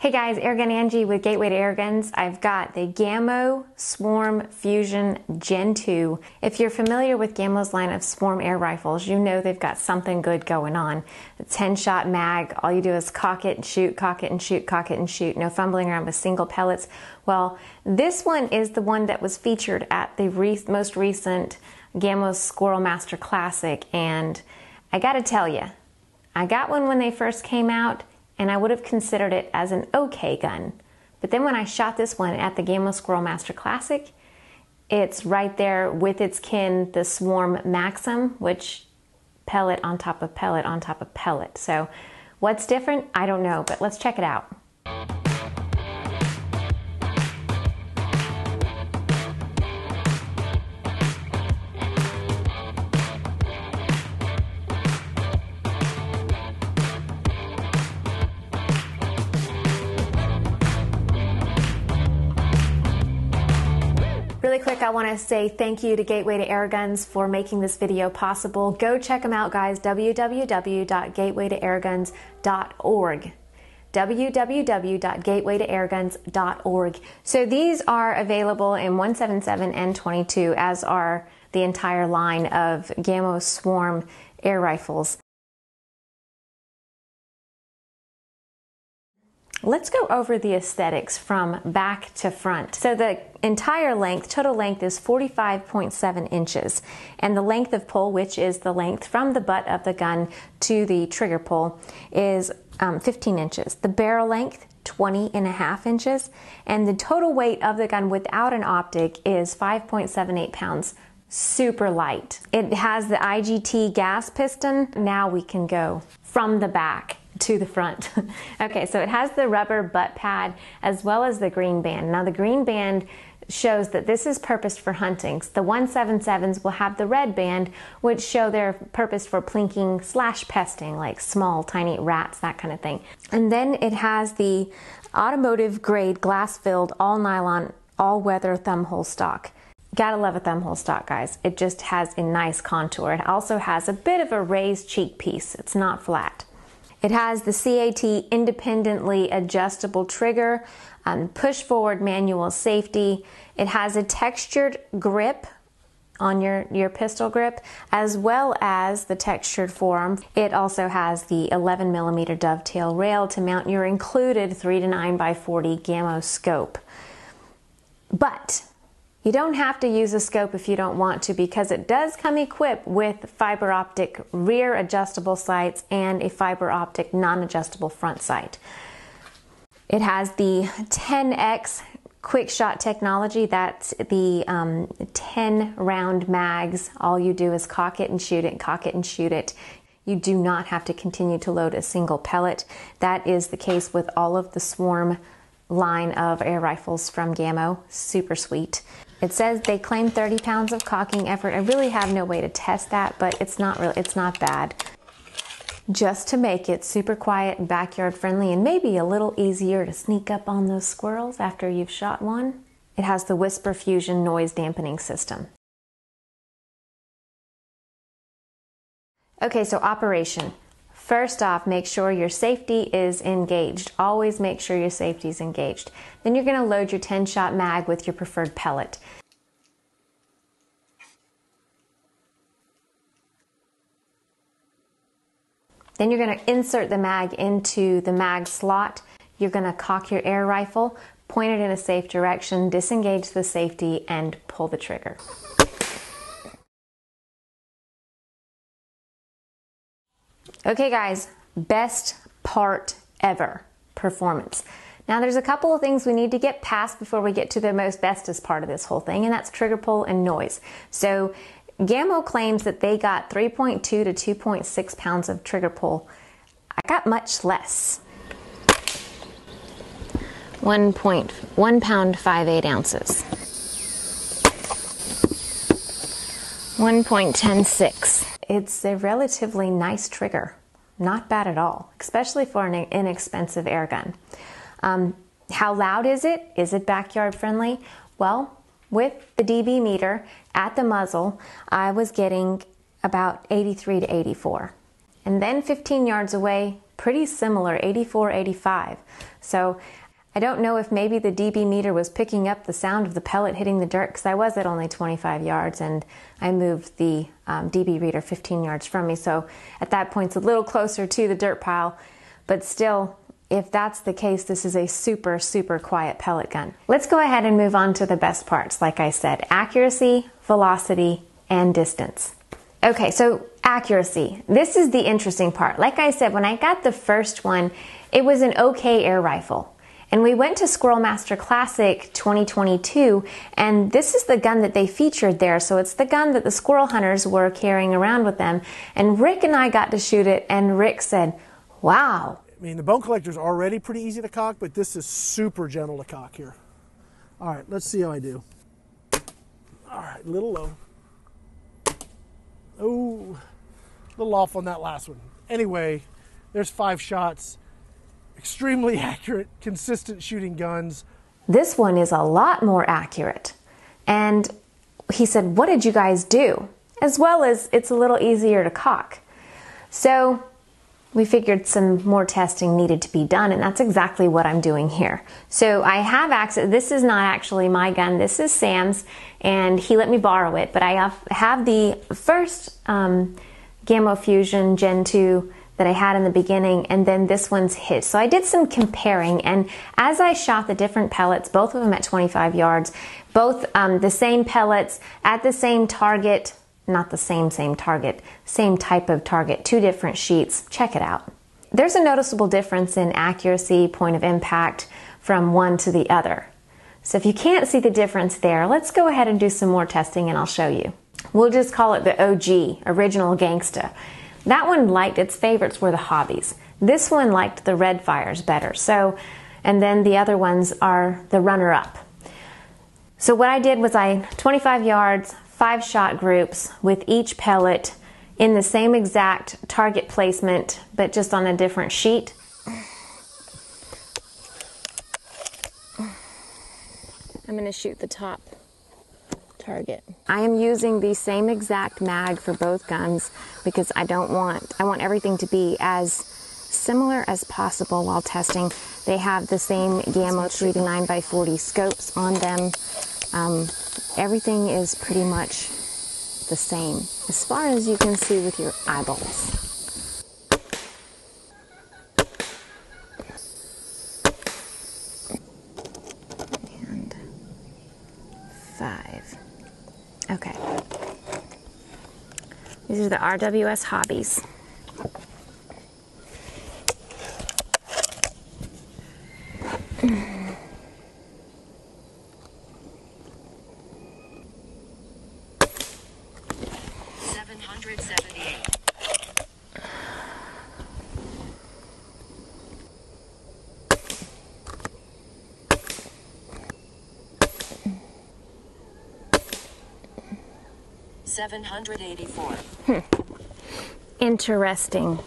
Hey guys, Airgun Angie with Gateway to Airguns. I've got the Gamo Swarm Fusion Gen 2. If you're familiar with Gamo's line of Swarm air rifles, you know they've got something good going on. A 10-shot mag, all you do is cock it and shoot, cock it and shoot, cock it and shoot. No fumbling around with single pellets. Well, this one is the one that was featured at the most recent Gamo Squirrel Master Classic, and I gotta tell you, I got one when they first came out, and I would have considered it as an okay gun. But then when I shot this one at the Gamo Squirrel Master Classic, it's right there with its kin, the Swarm Maxim, which pellet on top of pellet on top of pellet. So what's different? I don't know, but let's check it out. Really quick, I want to say thank you to Gateway to Airguns for making this video possible. Go check them out, guys. www.gatewaytoairguns.org. www.gatewaytoairguns.org. So these are available in 177 and 22, as are the entire line of Gamo Swarm air rifles. Let's go over the aesthetics from back to front. So the entire length, total length, is 45.7 inches. And the length of pull, which is the length from the butt of the gun to the trigger pull, is 15 inches. The barrel length, 20.5 inches. And the total weight of the gun without an optic is 5.78 pounds. Super light. It has the IGT gas piston. Now we can go from the back to the front. Okay, so it has the rubber butt pad as well as the green band. Now the green band shows that this is purposed for hunting. The 177s will have the red band, which show they're purposed for plinking / pesting, like small tiny rats, that kind of thing. And then it has the automotive grade glass filled all nylon all weather thumb hole stock. Gotta love a thumb hole stock, guys. It just has a nice contour. It also has a bit of a raised cheek piece. It's not flat. It has the CAT independently adjustable trigger, push forward manual safety. It has a textured grip on your pistol grip, as well as the textured forearm. It also has the 11mm dovetail rail to mount your included 3 to 9x40 Gamo scope. But you don't have to use a scope if you don't want to, because it does come equipped with fiber optic rear adjustable sights and a fiber optic non-adjustable front sight. It has the 10x quick shot technology. That's the 10 round mags. All you do is cock it and shoot it, cock it and shoot it. You do not have to continue to load a single pellet. That is the case with all of the Swarm line of air rifles from Gamo. Super sweet. It says they claim 30 pounds of cocking effort. I really have no way to test that, but it's not bad. Just to make it super quiet and backyard friendly, and maybe a little easier to sneak up on those squirrels after you've shot one, it has the Whisper Fusion noise dampening system. Okay, so operation. First off, make sure your safety is engaged. Always make sure your safety is engaged. Then you're going to load your 10-shot mag with your preferred pellet. Then you're going to insert the mag into the mag slot. You're going to cock your air rifle, point it in a safe direction, disengage the safety, and pull the trigger. Okay guys, best part ever, performance. Now there's a couple of things we need to get past before we get to the most bestest part of this whole thing, and that's trigger pull and noise. So Gamo claims that they got 3.2 to 2.6 pounds of trigger pull. I got much less. 1 pound 5/8 ounces. 1.106. It's a relatively nice trigger. Not bad at all, especially for an inexpensive air gun. How loud is it? Is it backyard friendly? Well, with the dB meter at the muzzle, I was getting about 83 to 84. And then 15 yards away, pretty similar, 84, 85. So I don't know if maybe the dB meter was picking up the sound of the pellet hitting the dirt, because I was at only 25 yards and I moved the dB reader 15 yards from me. So at that point it's a little closer to the dirt pile, but still, if that's the case, this is a super, super quiet pellet gun. Let's go ahead and move on to the best parts. Like I said, accuracy, velocity, and distance. Okay, so accuracy. This is the interesting part. Like I said, when I got the first one, it was an okay air rifle. And we went to Squirrel Master Classic 2022, and this is the gun that they featured there. So it's the gun that the squirrel hunters were carrying around with them. And Rick and I got to shoot it, and Rick said, wow. I mean, the bone collector is already pretty easy to cock, but this is super gentle to cock here. All right, let's see how I do. All right, a little low. Oh, a little off on that last one. Anyway, there's 5 shots. Extremely accurate, consistent shooting guns. This one is a lot more accurate. And he said, what did you guys do? As well as it's a little easier to cock. So we figured some more testing needed to be done, and that's exactly what I'm doing here. So I have access. This is not actually my gun. This is Sam's, and he let me borrow it. But I have the first Gamo Fusion Gen 2 that I had in the beginning, and then this one's his. So I did some comparing, and as I shot the different pellets, both of them at 25 yards, both the same pellets at the same target, not the same target, same type of target, 2 different sheets. Check it out. There's a noticeable difference in accuracy, point of impact from one to the other. So if you can't see the difference there, let's go ahead and do some more testing and I'll show you. We'll just call it the OG, Original Gangsta. That one liked, its favorites were the hobbies. This one liked the red fires better. So, and then the other ones are the runner-up. So what I did was 25 yards, 5 shot groups with each pellet in the same exact target placement, but just on a different sheet. I'm going to shoot the top target. I am using the same exact mag for both guns because I want everything to be as similar as possible while testing. They have the same Gamo 3 to 9x40 scopes on them. Everything is pretty much the same as far as you can see with your eyeballs. And 5. Okay. These are the RWS hobbies. $784. Interesting.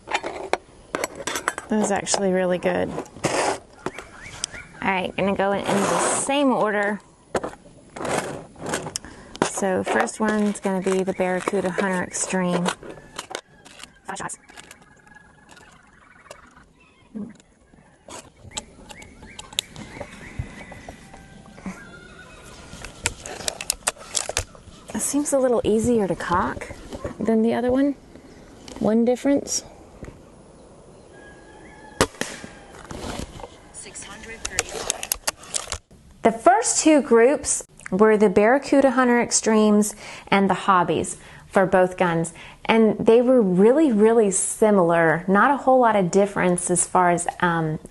That was actually really good. Alright, gonna go in the same order. So first one's gonna be the Barracuda Hunter Extreme. 5 shots. It seems a little easier to cock than the other one. One difference. 635. The first 2 groups were the Barracuda Hunter Extremes and the Hobbies for both guns. And they were really, really similar. Not a whole lot of difference as far as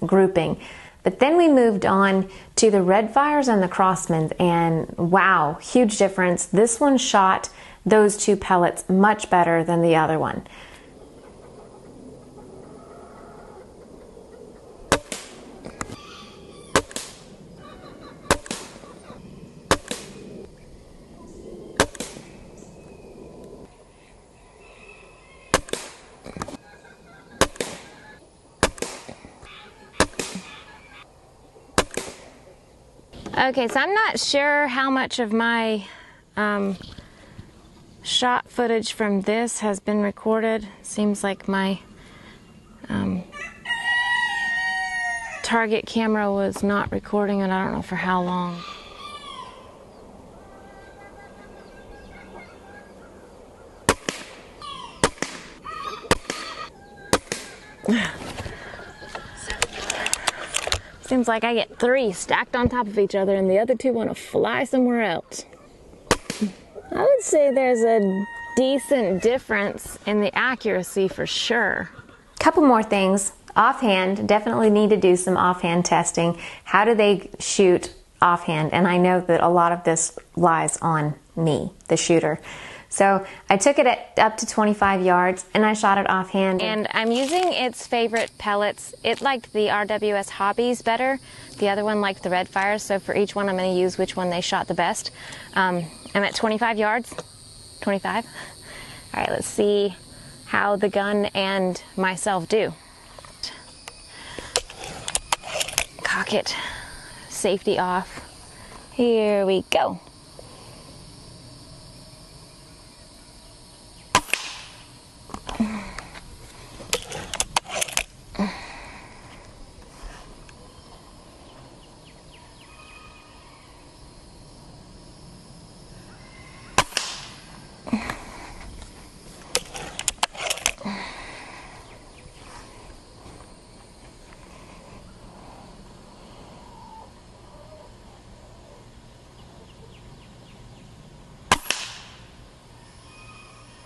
grouping. But then we moved on to the Red Fires and the Crossmans, and wow, huge difference. This one shot those 2 pellets much better than the other one. Okay, so I'm not sure how much of my shot footage from this has been recorded. Seems like my target camera was not recording, and I don't know for how long. Seems like I get 3 stacked on top of each other and the other 2 want to fly somewhere else. I would say there's a decent difference in the accuracy for sure. Couple more things. Offhand, definitely need to do some offhand testing. How do they shoot offhand? And I know that a lot of this lies on me, the shooter. So I took it at up to 25 yards and I shot it offhand. And I'm using its favorite pellets. It liked the RWS Hobbies better. The other one liked the Red Fires. So for each one I'm going to use which one they shot the best. I'm at 25 yards. 25. All right, let's see how the gun and myself do. Cock it. Safety off. Here we go.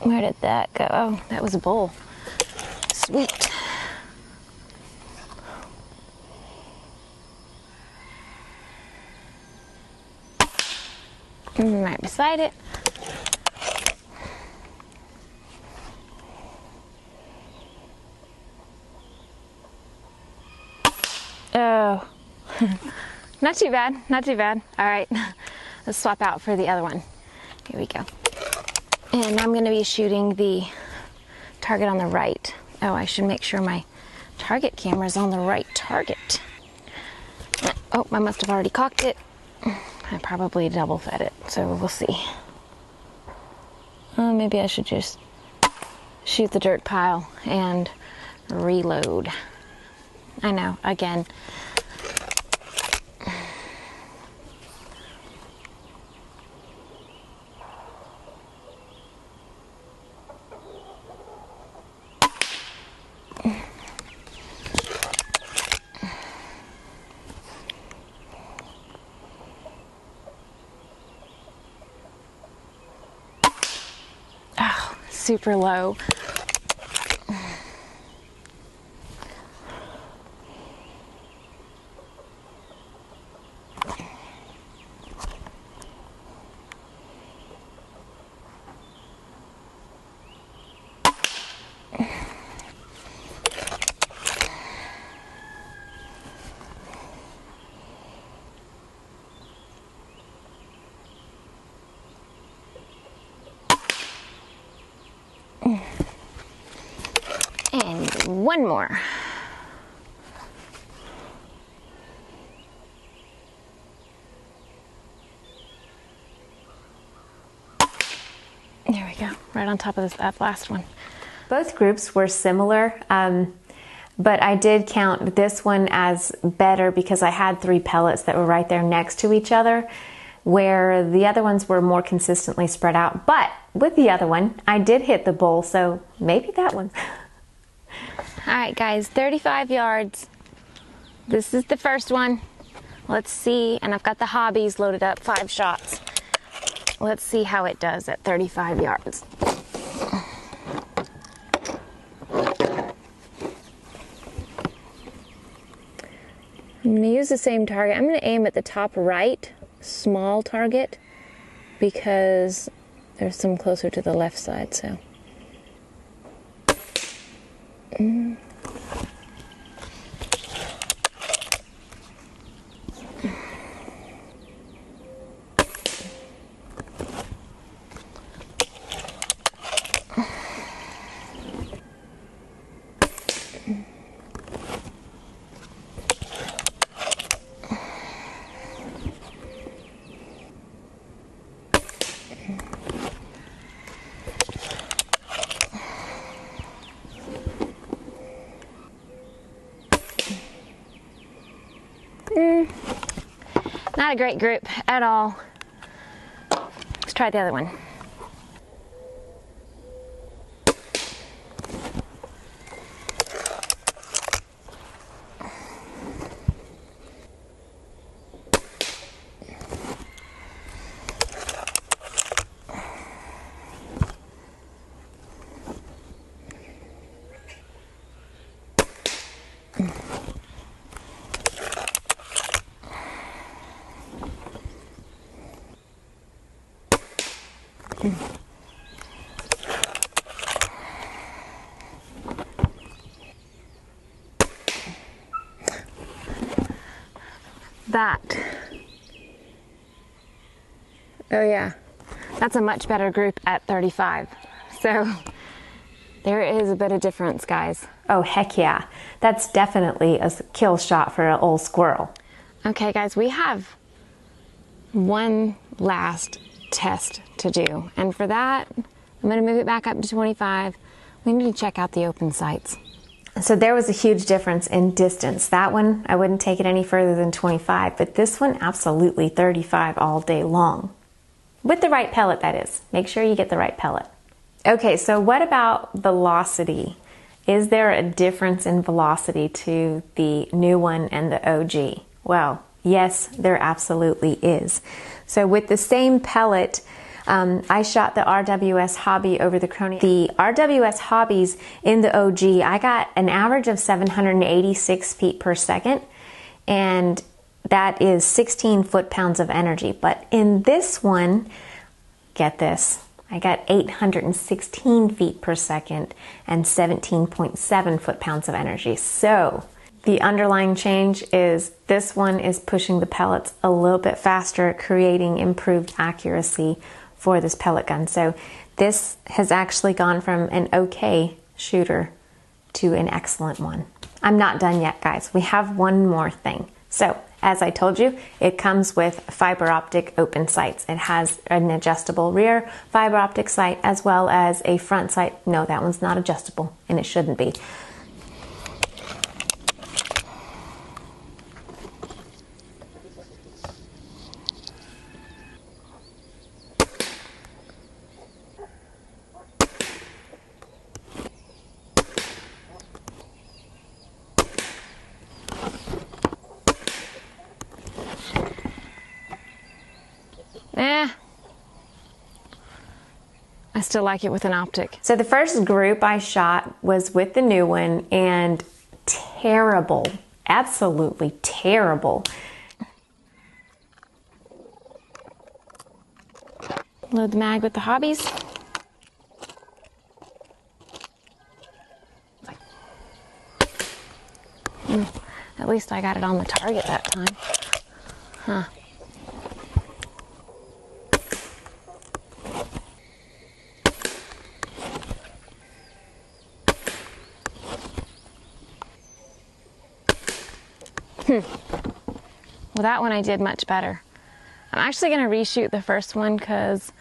Where did that go? Oh, that was a bull. Sweet. Right beside it. Oh. Not too bad, not too bad. All right, let's swap out for the other one. Here we go. And I'm going to be shooting the target on the right. Oh, I should make sure my target camera is on the right target. Oh, I must have already cocked it. I probably double fed it, so we'll see. Maybe I should just shoot the dirt pile and reload. I know, again. Super low. And one more. There we go, right on top of that last one. Both groups were similar, but I did count this one as better because I had 3 pellets that were right there next to each other, where the other ones were more consistently spread out. But with the other one, I did hit the bull, so maybe that one. All right, guys, 35 yards. This is the first one. Let's see, and I've got the Hobbies loaded up, 5 shots. Let's see how it does at 35 yards. I'm gonna use the same target. I'm gonna aim at the top right, small target, because there's some closer to the left side, so. Not a great group at all. Let's try the other one. That. Oh yeah, that's a much better group at 35. So there is a bit of difference, guys. Oh heck yeah, that's definitely a kill shot for an old squirrel. Okay guys, we have one last test to do, and for that I'm going to move it back up to 25. We need to check out the open sights. So there was a huge difference in distance. That one, I wouldn't take it any further than 25, but this one, absolutely 35 all day long. With the right pellet, that is. Make sure you get the right pellet. Okay, so what about velocity? Is there a difference in velocity to the new one and the OG? Well, yes, there absolutely is. So with the same pellet, I shot the RWS Hobby over the Crony. The RWS Hobbies in the OG, I got an average of 786 feet per second, and that is 16 foot-pounds of energy. But in this one, get this, I got 816 feet per second and 17.7 foot-pounds of energy. So the underlying change is this one is pushing the pellets a little bit faster, creating improved accuracy for this pellet gun. So this has actually gone from an okay shooter to an excellent one. I'm not done yet, guys. We have one more thing. So as I told you, it comes with fiber optic open sights. It has an adjustable rear fiber optic sight as well as a front sight. No, that one's not adjustable, and it shouldn't be. I still like it with an optic. So the first group I shot was with the new one, and terrible, absolutely terrible. Load the mag with the hobbies. At least I got it on the target that time. Huh. Well, that one I did much better. I'm actually going to reshoot the first one because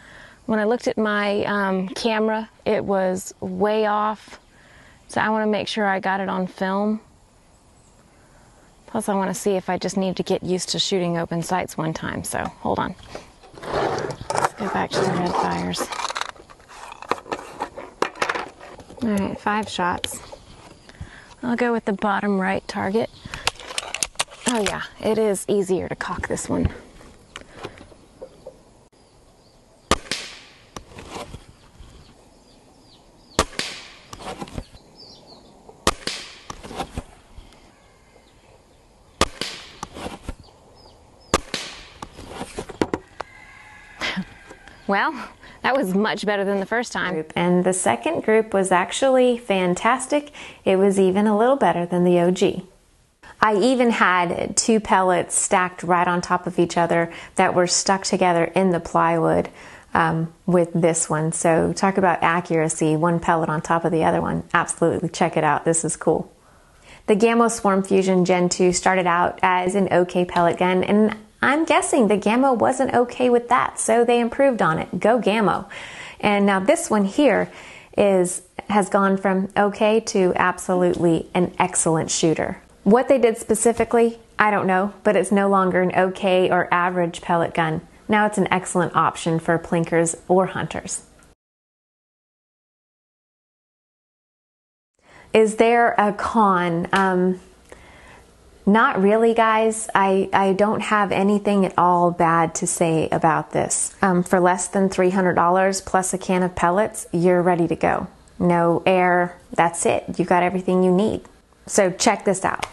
when I looked at my camera, it was way off. So I want to make sure I got it on film. Plus I want to see if I just need to get used to shooting open sights one time. So hold on. Let's go back to the red fires. All right, 5 shots. I'll go with the bottom right target. Oh yeah, it is easier to cock this one. Well, that was much better than the first time. And the second group was actually fantastic. It was even a little better than the OG. I even had 2 pellets stacked right on top of each other that were stuck together in the plywood with this one. So talk about accuracy, 1 pellet on top of the other one. Absolutely, check it out. This is cool. The Gamo Swarm Fusion Gen 2 started out as an okay pellet gun, and I'm guessing the Gamo wasn't okay with that, so they improved on it. Go Gamo. And now this one here has gone from okay to absolutely an excellent shooter. What they did specifically, I don't know, but it's no longer an okay or average pellet gun. Now it's an excellent option for plinkers or hunters. Is there a con? Not really, guys. I don't have anything at all bad to say about this. For less than $300 plus a can of pellets, you're ready to go. No air, that's it. You got everything you need. So check this out.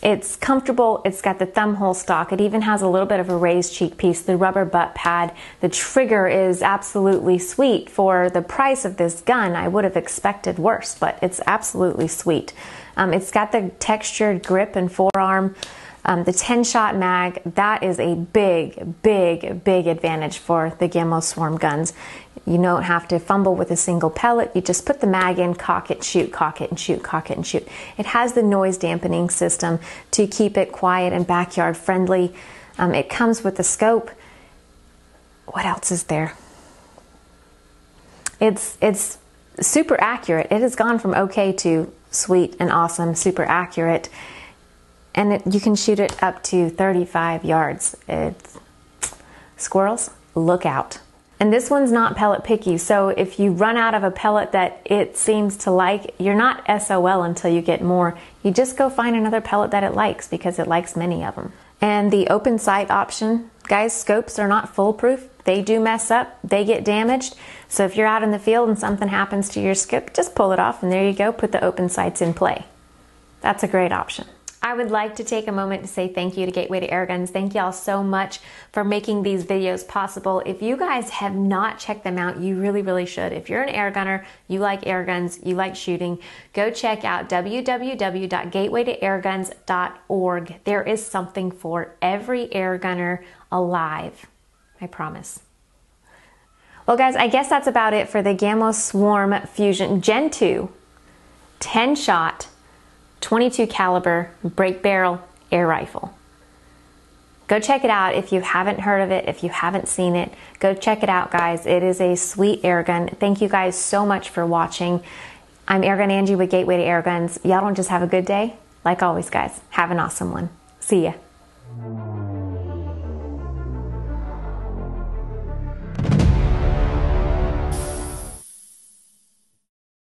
It's comfortable, it's got the thumb hole stock, it even has a little bit of a raised cheek piece, the rubber butt pad, the trigger is absolutely sweet. For the price of this gun, I would have expected worse, but it's absolutely sweet. It's got the textured grip and forearm, the 10-shot mag. That is a big advantage for the Gamo Swarm guns. You don't have to fumble with a single pellet. You just put the mag in, cock it, shoot, cock it and shoot, cock it and shoot. It has the noise dampening system to keep it quiet and backyard friendly. It comes with the scope. What else is there? It's super accurate. It has gone from okay to sweet and awesome, super accurate. And you can shoot it up to 35 yards. Squirrels, look out. And this one's not pellet picky, so if you run out of a pellet that it seems to like, you're not SOL until you get more. You just go find another pellet that it likes because it likes many of them. And the open sight option, guys, scopes are not foolproof. They do mess up, they get damaged. So if you're out in the field and something happens to your scope, just pull it off and there you go, put the open sights in play. That's a great option. I would like to take a moment to say thank you to Gateway to Airguns. Thank y'all so much for making these videos possible. If you guys have not checked them out, you really should. If you're an air gunner, you like air guns, you like shooting, go check out www.gatewaytoairguns.org. There is something for every air gunner alive. I promise. Well, guys, I guess that's about it for the Gamo Swarm Fusion Gen 2 10-shot 22 caliber break barrel air rifle. Go check it out if you haven't heard of it, if you haven't seen it. Go check it out, guys. It is a sweet air gun. Thank you guys so much for watching. I'm Airgun Angie with Gateway to Airguns. Y'all don't just have a good day. Like always, guys, have an awesome one. See ya.